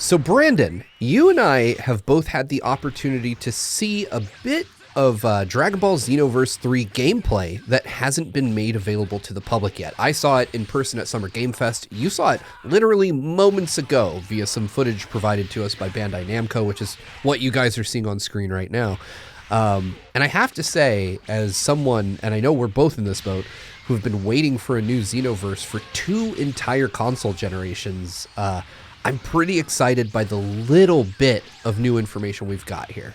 So, Brandon, you and I have both had the opportunity to see a bit of Dragon Ball Xenoverse 3 gameplay that hasn't been made available to the public yet. I saw it in person at Summer Game Fest. You saw it literally moments ago via some footage provided to us by Bandai Namco, which is what you guys are seeing on screen right now. And I have to say, as someone, and I know we're both in this boat, who have been waiting for a new Xenoverse for 2 entire console generations, I'm pretty excited by the little bit of new information we've got here.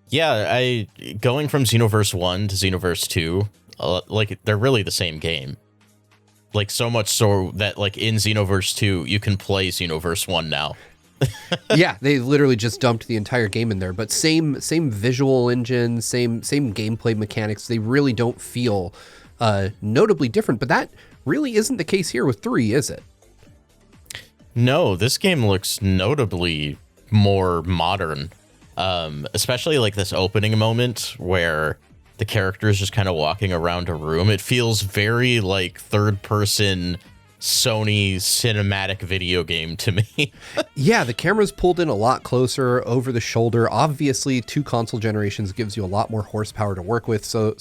Yeah, going from Xenoverse 1 to Xenoverse 2, like, they're really the same game. Like, so much so that, like, in Xenoverse 2, you can play Xenoverse 1 now. Yeah, they literally just dumped the entire game in there, but same visual engine, same gameplay mechanics. They really don't feel notably different, but that really isn't the case here with 3, is it? No, this game looks notably more modern. Especially like this opening moment where the character is just kind of walking around a room. It feels very like third person Sony cinematic video game to me. Yeah, the camera's pulled in a lot closer over the shoulder. Obviously, 2 console generations gives you a lot more horsepower to work with. So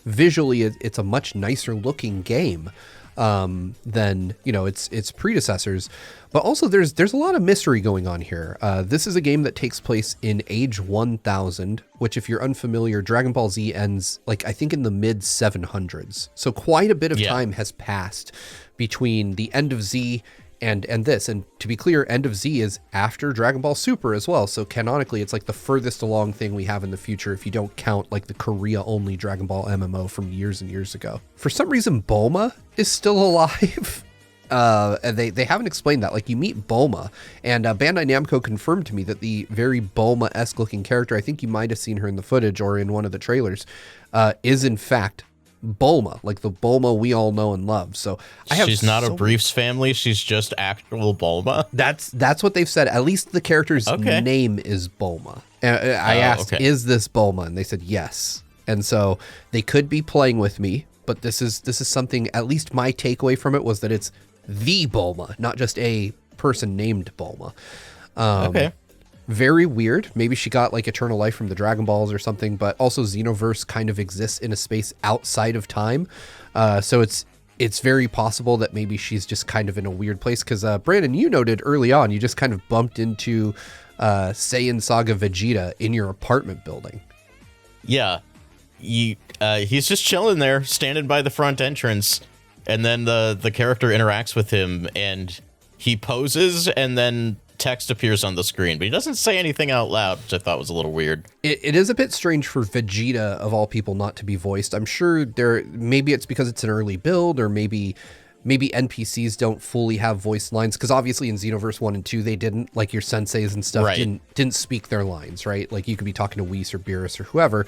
visually, it's a much nicer looking game than, you know, its predecessors. But also there's a lot of mystery going on here. This is a game that takes place in age 1000, which, if you're unfamiliar, Dragon Ball Z ends, like, I think in the mid 700s. So quite a bit of time has passed between the end of Z and this. And to be clear, end of Z is after Dragon Ball Super as well. So canonically, it's like the furthest along thing we have in the future if you don't count like the Korea-only Dragon Ball MMO from years and years ago. For some reason, Bulma is still alive. And they haven't explained that. Like, you meet Bulma, and Bandai Namco confirmed to me that the very Bulma-esque looking character, I think you might have seen her in the footage or in one of the trailers, is in fact Bulma, like the Bulma we all know and love. So she's not a Briefs family, she's just actual Bulma. That's what they've said. At least the character's name is Bulma. I asked, is this Bulma? And they said yes. And so they could be playing with me, but this is something, at least my takeaway from it was that it's the Bulma, not just a person named Bulma. Very weird. Maybe she got like eternal life from the Dragon Balls or something, but also Xenoverse kind of exists in a space outside of time. So it's very possible that maybe she's just kind of in a weird place. Because Brandon, you noted early on, you just kind of bumped into Saiyan Saga Vegeta in your apartment building. Yeah, he's just chilling there, standing by the front entrance. And then the character interacts with him, and he poses, and then text appears on the screen, but he doesn't say anything out loud, which I thought was a little weird. It is a bit strange for Vegeta, of all people, not to be voiced. I'm sure maybe it's because it's an early build, or maybe NPCs don't fully have voice lines, because obviously in Xenoverse 1 and 2 they didn't, like your senseis and stuff didn't speak their lines, right? Like you could be talking to Whis or Beerus or whoever.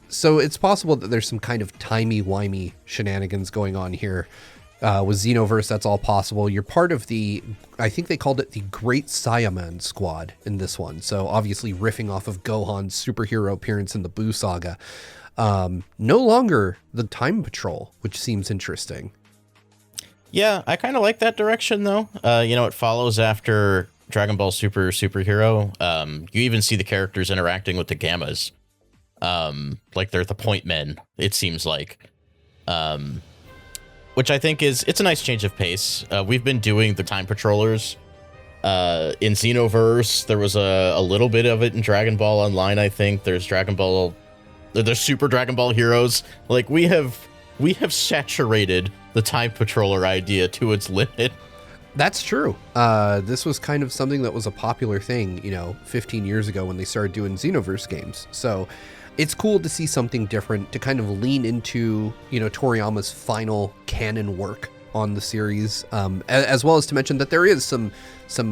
So it's possible that there's some kind of timey-wimey shenanigans going on here. With Xenoverse, that's all possible. You're part of the, I think they called it the Great Saiyaman Squad in this one. So obviously riffing off of Gohan's superhero appearance in the Buu Saga. No longer the Time Patrol, which seems interesting. Yeah, I kind of like that direction, though. You know, it follows after Dragon Ball Superhero. You even see the characters interacting with the Gammas. Like they're the point men, it seems like. Which I think it's a nice change of pace. We've been doing the Time Patrollers in Xenoverse. There was a little bit of it in Dragon Ball Online, I think. There's Super Dragon Ball Heroes. Like, we have saturated the Time Patroller idea to its limit. That's true. This was kind of something that was a popular thing, 15 years ago when they started doing Xenoverse games. So it's cool to see something different, to kind of lean into, Toriyama's final canon work on the series, as well as to mention that there is some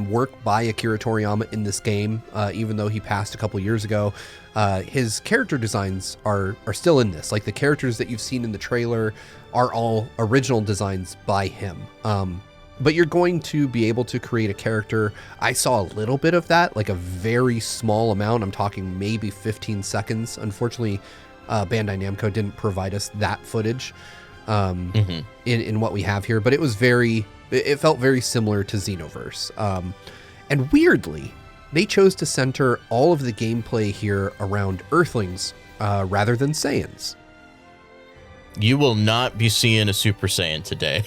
work by Akira Toriyama in this game, even though he passed a couple years ago. His character designs are still in this. Like, the characters that you've seen in the trailer are all original designs by him. But you're going to be able to create a character. I saw a little bit of that, like a very small amount. I'm talking maybe 15 seconds. Unfortunately, Bandai Namco didn't provide us that footage in what we have here, but it felt very similar to Xenoverse. And weirdly, they chose to center all of the gameplay here around Earthlings rather than Saiyans. You will not be seeing a Super Saiyan today.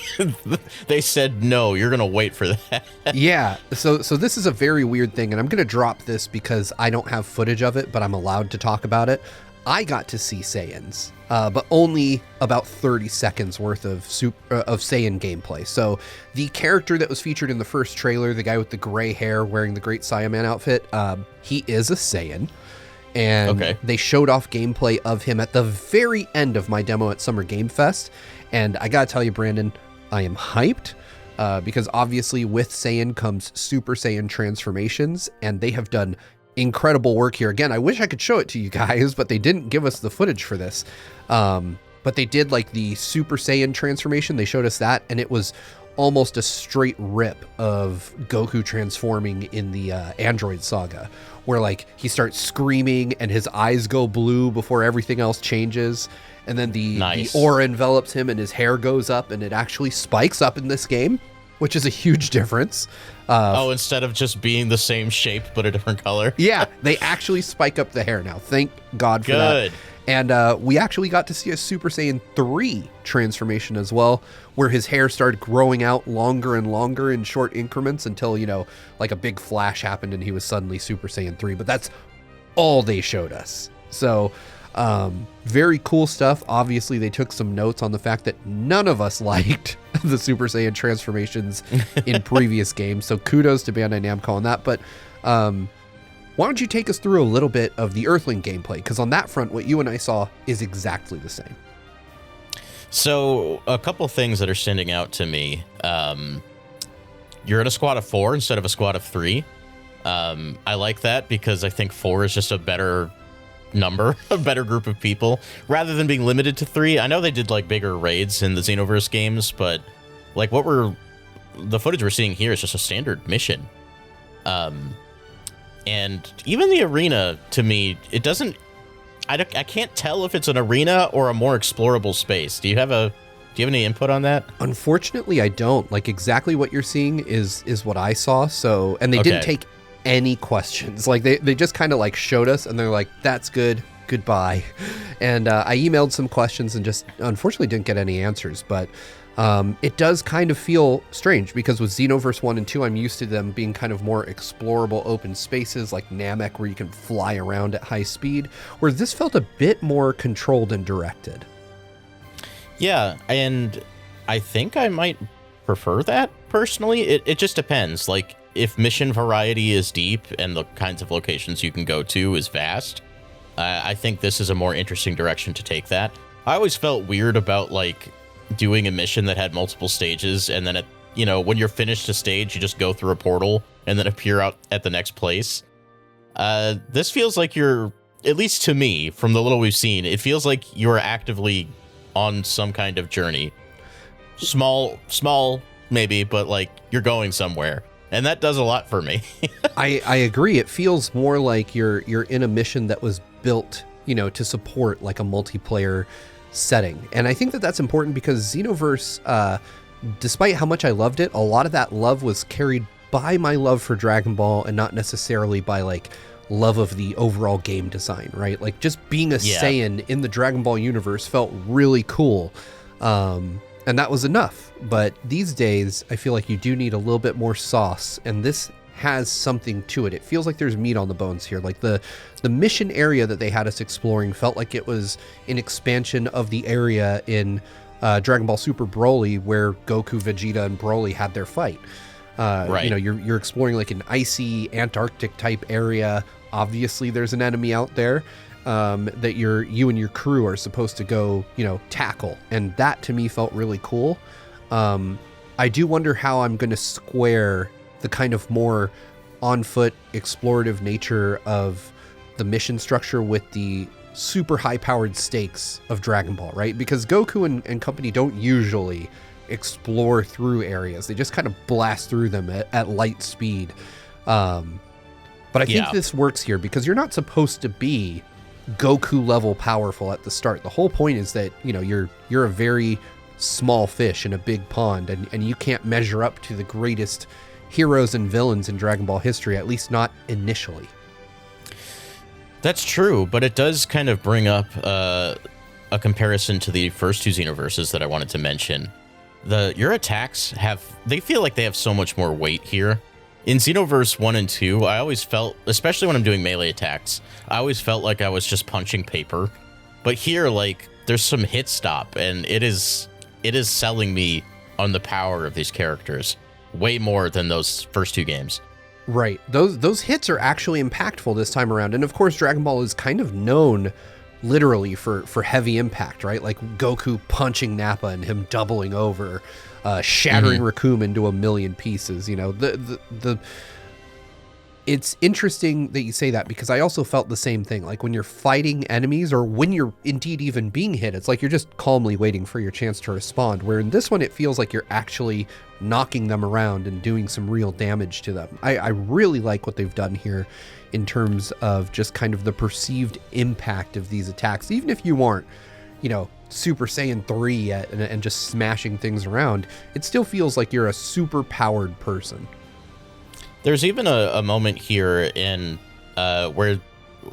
They said, no, you're going to wait for that. Yeah, so this is a very weird thing, and I'm going to drop this because I don't have footage of it, but I'm allowed to talk about it. I got to see Saiyans, but only about 30 seconds worth of Saiyan gameplay. So the character that was featured in the first trailer, the guy with the gray hair wearing the Great Saiyaman outfit, he is a Saiyan. And they showed off gameplay of him at the very end of my demo at Summer Game Fest. And I gotta tell you, Brandon, I am hyped because obviously with Saiyan comes Super Saiyan transformations, and they have done incredible work here. Again, I wish I could show it to you guys, but they didn't give us the footage for this. But they did like the Super Saiyan transformation. They showed us that, and it was almost a straight rip of Goku transforming in the Android saga, where like he starts screaming and his eyes go blue before everything else changes, and then the aura envelops him and his hair goes up, and it actually spikes up in this game, which is a huge difference. Instead of just being the same shape but a different color. Yeah, they actually spike up the hair now. Thank God for that. And we actually got to see a Super Saiyan 3 transformation as well, where his hair started growing out longer and longer in short increments until, you know, like a big flash happened and he was suddenly Super Saiyan 3. But that's all they showed us. So very cool stuff. Obviously, they took some notes on the fact that none of us liked the Super Saiyan transformations in previous games. So kudos to Bandai Namco on that. But why don't you take us through a little bit of the Earthling gameplay? Because on that front, what you and I saw is exactly the same. So a couple things that are standing out to me. You're in a squad of 4 instead of a squad of 3. I like that because I think 4 is just a better number, a better group of people, rather than being limited to 3. I know they did like bigger raids in the Xenoverse games, but like the footage we're seeing here is just a standard mission. And even the arena, to me, it doesn't... I can't tell if it's an arena or a more explorable space. Do you have any input on that? Unfortunately, I don't. Like, exactly what you're seeing is what I saw. So, and they didn't take any questions. Like, they just kind of like showed us, and they're like, "That's good. Goodbye." And I emailed some questions and just unfortunately didn't get any answers. But it does kind of feel strange because with Xenoverse 1 and 2, I'm used to them being kind of more explorable open spaces like Namek where you can fly around at high speed, where this felt a bit more controlled and directed. Yeah, and I think I might prefer that personally. It just depends. Like, if mission variety is deep and the kinds of locations you can go to is vast, I think this is a more interesting direction to take that. I always felt weird about, like, doing a mission that had multiple stages, and then when you're finished a stage, you just go through a portal and then appear out at the next place. This feels like you're, at least to me, from the little we've seen, it feels like you're actively on some kind of journey. Small, maybe, but like you're going somewhere. And that does a lot for me. I agree. It feels more like you're in a mission that was built, to support like a multiplayer setting. And I think that that's important because Xenoverse, despite how much I loved it, a lot of that love was carried by my love for Dragon Ball and not necessarily by like love of the overall game design, right? Like just being a Saiyan in the Dragon Ball universe felt really cool. And that was enough. But these days, I feel like you do need a little bit more sauce, and this has something to it. It feels like there's meat on the bones here. Like the mission area that they had us exploring felt like it was an expansion of the area in Dragon Ball Super Broly where Goku, Vegeta, and Broly had their fight. Right. You're exploring like an icy Antarctic type area. Obviously, there's an enemy out there that you and your crew are supposed to go, tackle. And that to me felt really cool. I do wonder how I'm going to square the kind of more on-foot explorative nature of the mission structure with the super high-powered stakes of Dragon Ball, right? Because Goku and company don't usually explore through areas. They just kind of blast through them at light speed. But I think this works here because you're not supposed to be Goku level powerful at the start. The whole point is that, you're a very small fish in a big pond and you can't measure up to the greatest, heroes and villains in Dragon Ball history, at least not initially. That's true, but it does kind of bring up a comparison to the first two Xenoverses that I wanted to mention. Your attacks they feel like they have so much more weight here. In Xenoverse 1 and 2, I always felt, especially when I'm doing melee attacks, I always felt like I was just punching paper. But here, like, there's some hit stop, and it is selling me on the power of these characters way more than those first two games. Right. Those hits are actually impactful this time around. And of course, Dragon Ball is kind of known literally for heavy impact, right? Like Goku punching Nappa and him doubling over, shattering Raccoon into a million pieces. You know, it's interesting that you say that, because I also felt the same thing. Like when you're fighting enemies, or when you're indeed even being hit, it's like you're just calmly waiting for your chance to respond. Where in this one, it feels like you're actually knocking them around and doing some real damage to them. I really like what they've done here in terms of just kind of the perceived impact of these attacks. Even if you aren't, Super Saiyan 3 yet and just smashing things around, it still feels like you're a super powered person. There's even a moment here in where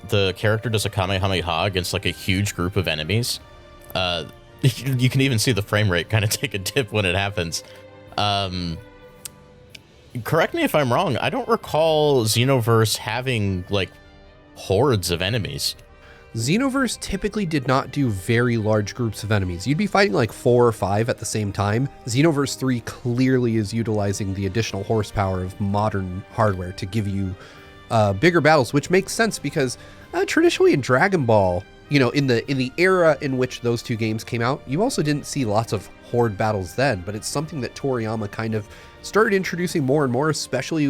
the character does a Kamehameha against like a huge group of enemies. You can even see the frame rate kind of take a dip when it happens. Correct me if I'm wrong, I don't recall Xenoverse having like hordes of enemies. Xenoverse typically did not do very large groups of enemies. You'd be fighting like 4 or 5 at the same time. Xenoverse 3 clearly is utilizing the additional horsepower of modern hardware to give you bigger battles, which makes sense because traditionally in Dragon Ball, in the era in which those two games came out, you also didn't see lots of horde battles then, but it's something that Toriyama kind of started introducing more and more, especially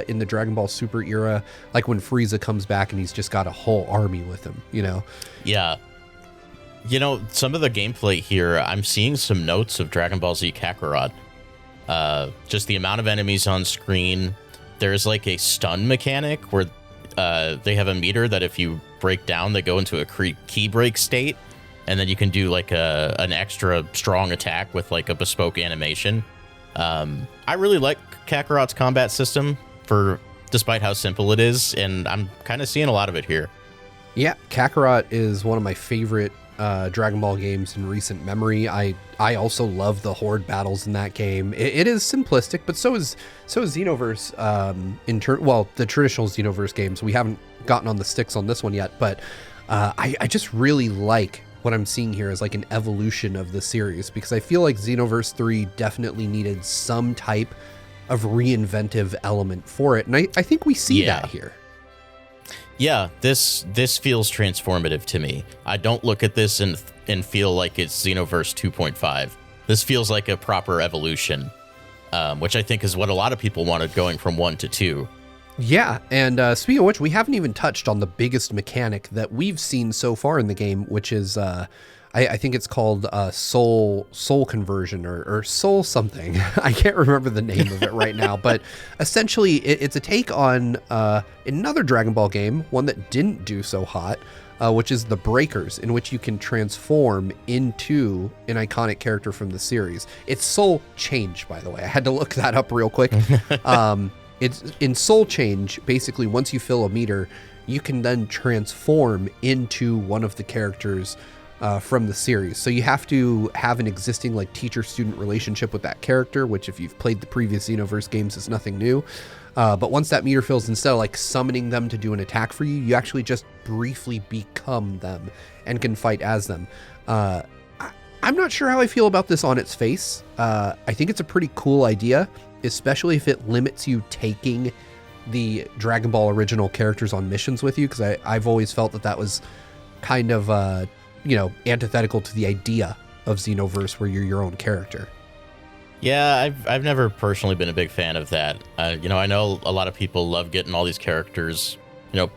in the Dragon Ball Super era, like when Frieza comes back and he's just got a whole army with him, Yeah. Some of the gameplay here, I'm seeing some notes of Dragon Ball Z Kakarot. Just the amount of enemies on screen. There's like a stun mechanic where they have a meter that if you break down, they go into a key break state, and then you can do like an extra strong attack with like a bespoke animation. I really like Kakarot's combat system despite how simple it is, and I'm kind of seeing a lot of it here. Yeah, Kakarot is one of my favorite Dragon Ball games in recent memory. I also love the horde battles in that game. It is simplistic, but so is Xenoverse. The traditional Xenoverse games. We haven't gotten on the sticks on this one yet, but I just really like what I'm seeing here is like an evolution of the series, because I feel like Xenoverse 3 definitely needed some type of reinventive element for it, and I think we see that here. Yeah, this feels transformative to me. I don't look at this and feel like it's Xenoverse 2.5. This feels like a proper evolution, which I think is what a lot of people wanted going from 1 to 2. Yeah, and speaking of which, we haven't even touched on the biggest mechanic that we've seen so far in the game, which is, I think it's called soul conversion or soul something. I can't remember the name of it right now, but essentially it's a take on another Dragon Ball game, one that didn't do so hot, which is the Breakers, in which you can transform into an iconic character from the series. It's Soul Change, by the way. I had to look that up real quick. It's in Soul Change, basically, once you fill a meter, you can then transform into one of the characters from the series. So you have to have an existing like teacher-student relationship with that character, which if you've played the previous Xenoverse games is nothing new. But once that meter fills, instead of like summoning them to do an attack for you, you actually just briefly become them and can fight as them. I'm not sure how I feel about this on its face. I think it's a pretty cool idea, especially if it limits you taking the Dragon Ball original characters on missions with you, because I've always felt that was kind of, antithetical to the idea of Xenoverse where you're your own character. Yeah, I've never personally been a big fan of that. I know a lot of people love getting all these characters,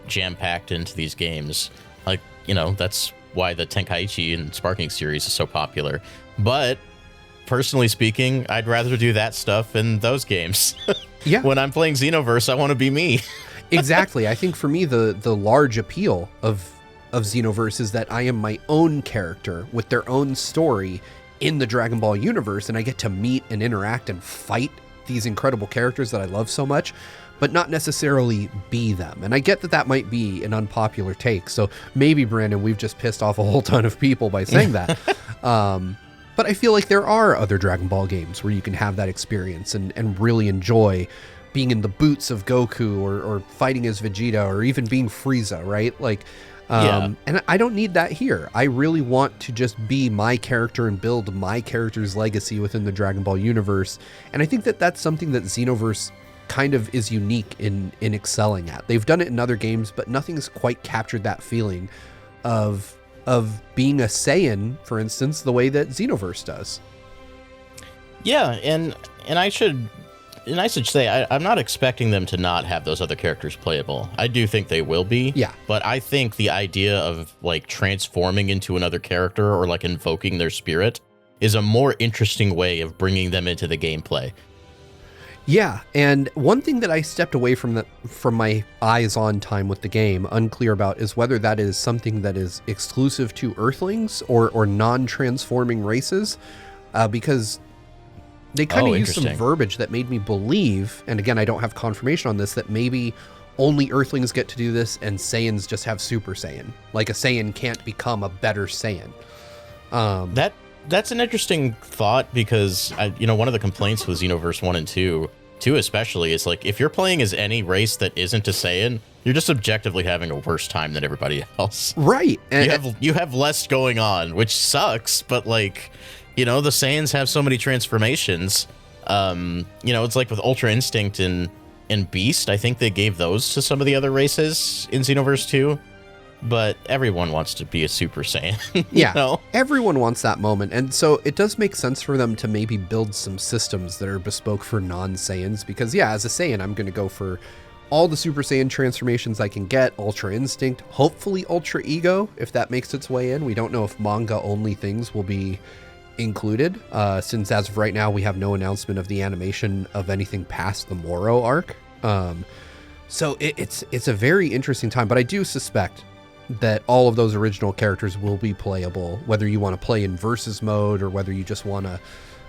jam-packed into these games. Like, that's why the Tenkaichi and Sparking series is so popular. But personally speaking, I'd rather do that stuff in those games. Yeah. When I'm playing Xenoverse, I want to be me. Exactly. I think for me, the large appeal of Xenoverse is that I am my own character with their own story in the Dragon Ball universe, and I get to meet and interact and fight these incredible characters that I love so much, but not necessarily be them. And I get that that might be an unpopular take. So maybe, Brandon, we've just pissed off a whole ton of people by saying that. But I feel like there are other Dragon Ball games where you can have that experience and really enjoy being in the boots of Goku or fighting as Vegeta or even being Frieza, right? Like, and I don't need that here. I really want to just be my character and build my character's legacy within the Dragon Ball universe. And I think that that's something that Xenoverse kind of is unique in excelling at. They've done it in other games, but nothing's quite captured that feeling of being a Saiyan, for instance, the way that Xenoverse does. Yeah, and I should say I'm not expecting them to not have those other characters playable. I do think they will be. Yeah. But I think the idea of like transforming into another character or like invoking their spirit is a more interesting way of bringing them into the gameplay. Yeah, and one thing that I stepped away from my eyes-on time with the game, unclear about, is whether that is something that is exclusive to Earthlings or non-transforming races, because they kind of used some verbiage that made me believe, and again, I don't have confirmation on this, that maybe only Earthlings get to do this and Saiyans just have Super Saiyan. Like a Saiyan can't become a better Saiyan. That's an interesting thought because, one of the complaints with Xenoverse 1 and 2 especially, is like if you're playing as any race that isn't a Saiyan, you're just objectively having a worse time than everybody else. Right. And you have less going on, which sucks, but like, the Saiyans have so many transformations. It's like with Ultra Instinct and Beast, I think they gave those to some of the other races in Xenoverse 2. But everyone wants to be a Super Saiyan. Yeah, everyone wants that moment. And so it does make sense for them to maybe build some systems that are bespoke for non-Saiyans. Because, yeah, as a Saiyan, I'm going to go for all the Super Saiyan transformations I can get. Ultra Instinct, hopefully Ultra Ego, if that makes its way in. We don't know if manga-only things will be included, since as of right now, we have no announcement of the animation of anything past the Moro arc. So it's a very interesting time. But I do suspect that all of those original characters will be playable, whether you want to play in versus mode or whether you just want to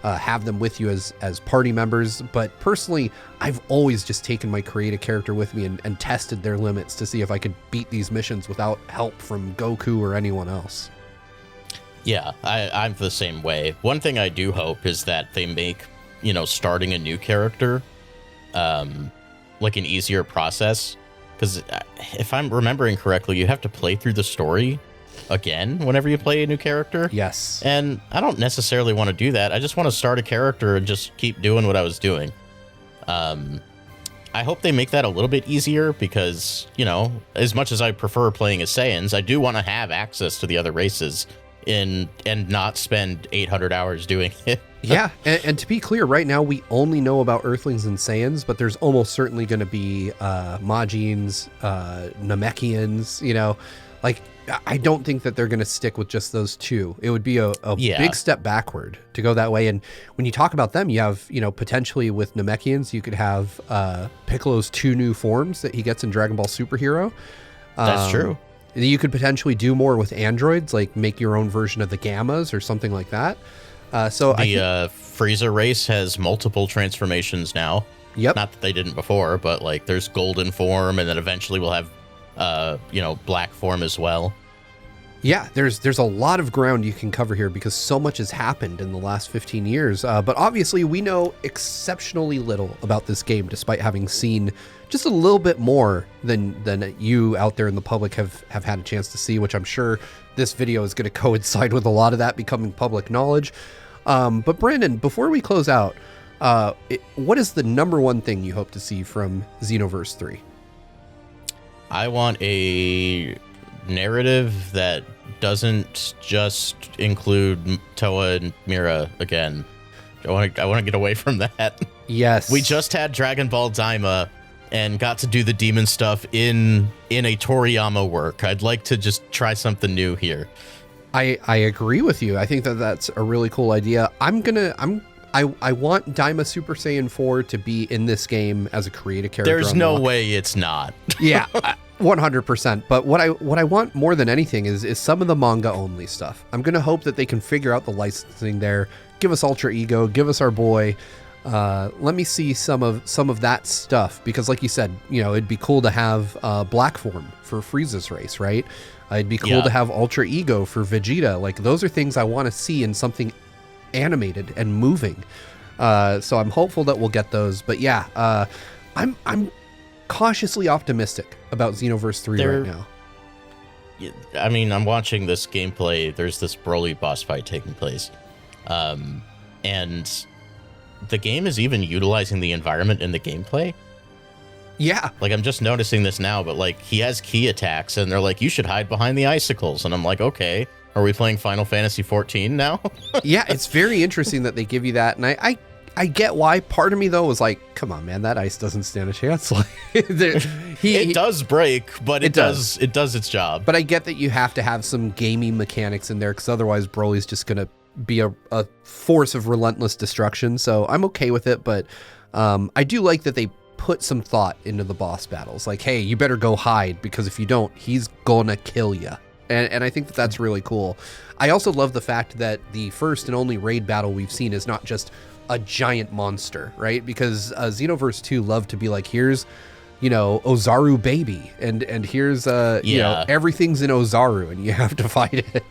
have them with you as party members. But personally, I've always just taken my creative character with me and tested their limits to see if I could beat these missions without help from Goku or anyone else. Yeah, I'm the same way. One thing I do hope is that they make, starting a new character like an easier process. Because if I'm remembering correctly, you have to play through the story again whenever you play a new character. Yes. And I don't necessarily want to do that. I just want to start a character and just keep doing what I was doing. I hope they make that a little bit easier because, as much as I prefer playing as Saiyans, I do want to have access to the other races and not spend 800 hours doing it. Yeah, and to be clear, right now we only know about Earthlings and Saiyans, but there's almost certainly going to be Majins, Namekians, like I don't think that they're going to stick with just those two. It would be a big step backward to go that way. And when you talk about them, you have, potentially with Namekians, you could have Piccolo's 2 new forms that he gets in Dragon Ball Superhero. That's true. You could potentially do more with androids, like make your own version of the Gammas or something like that. So the Frieza race has multiple transformations now. Yep. Not that they didn't before, but like there's golden form, and then eventually we'll have, black form as well. Yeah, there's a lot of ground you can cover here because so much has happened in the last 15 years. But obviously we know exceptionally little about this game, despite having seen just a little bit more than you out there in the public have had a chance to see, which I'm sure this video is going to coincide with a lot of that becoming public knowledge. But Brandon, before we close out, what is the number one thing you hope to see from Xenoverse 3? I want a narrative that doesn't just include Toa and Mira again. I want to get away from that. Yes. We just had Dragon Ball Daima and got to do the demon stuff in a Toriyama work. I'd like to just try something new here. I agree with you. I think that's a really cool idea. I want Daima Super Saiyan 4 to be in this game as a creative character. There's no way it's not. Yeah, 100%. But what I want more than anything is some of the manga only stuff. I'm going to hope that they can figure out the licensing there. Give us Ultra Ego, give us our boy. Let me see some of that stuff, because like you said, it'd be cool to have Black Form for Frieza's race, right? It'd be cool to have Ultra Ego for Vegeta. Like, those are things I want to see in something animated and moving. So I'm hopeful that we'll get those. But yeah, I'm cautiously optimistic about Xenoverse 3 right now. I mean, I'm watching this gameplay. There's this Broly boss fight taking place. And the game is even utilizing the environment in the gameplay. Yeah. Like, I'm just noticing this now, but like, he has key attacks and they're like, you should hide behind the icicles. And I'm like, okay, are we playing Final Fantasy 14 now? Yeah, it's very interesting that they give you that. And I get why. Part of me, though, was like, come on, man, that ice doesn't stand a chance. Like, it does break, but it does its job. But I get that you have to have some gaming mechanics in there, because otherwise Broly's just going to be a force of relentless destruction. So I'm okay with it, but I do like that they put some thought into the boss battles. Like, hey, you better go hide, because if you don't, he's gonna kill you. And I think that that's really cool. I also love the fact that the first and only raid battle we've seen is not just a giant monster, right? Because Xenoverse 2 loved to be like, here's, Ozaru baby, and here's everything's in Ozaru, and you have to fight it.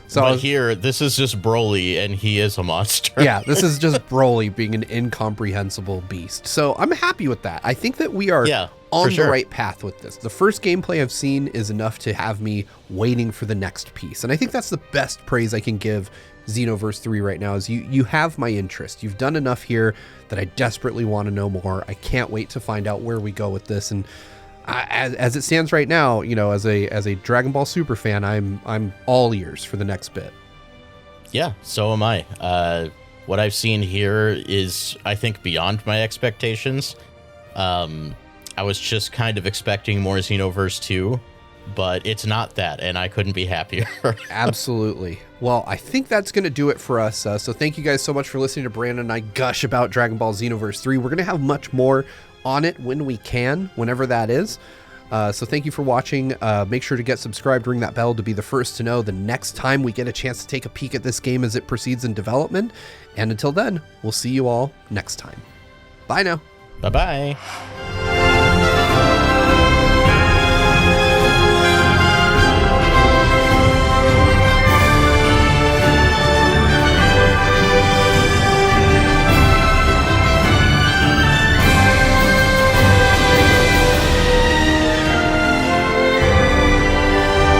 So here, this is just Broly, and he is a monster. Yeah, this is just Broly being an incomprehensible beast. So I'm happy with that. I think that we are on the right path with this. The first gameplay I've seen is enough to have me waiting for the next piece. And I think that's the best praise I can give Xenoverse 3 right now, is you have my interest. You've done enough here that I desperately want to know more. I can't wait to find out where we go with this. And as it stands right now, as a Dragon Ball Super fan, I'm all ears for the next bit. Yeah, so am I. What I've seen here is, I think, beyond my expectations. I was just kind of expecting more Xenoverse 2, but it's not that, and I couldn't be happier. Absolutely. Well, I think that's going to do it for us. So thank you guys so much for listening to Brandon and I gush about Dragon Ball Xenoverse 3. We're going to have much more on it when we can, whenever that is. So thank you for watching. Make sure to get subscribed, ring that bell to be the first to know the next time we get a chance to take a peek at this game as it proceeds in development. And until then, we'll see you all next time. Bye now. Bye-bye.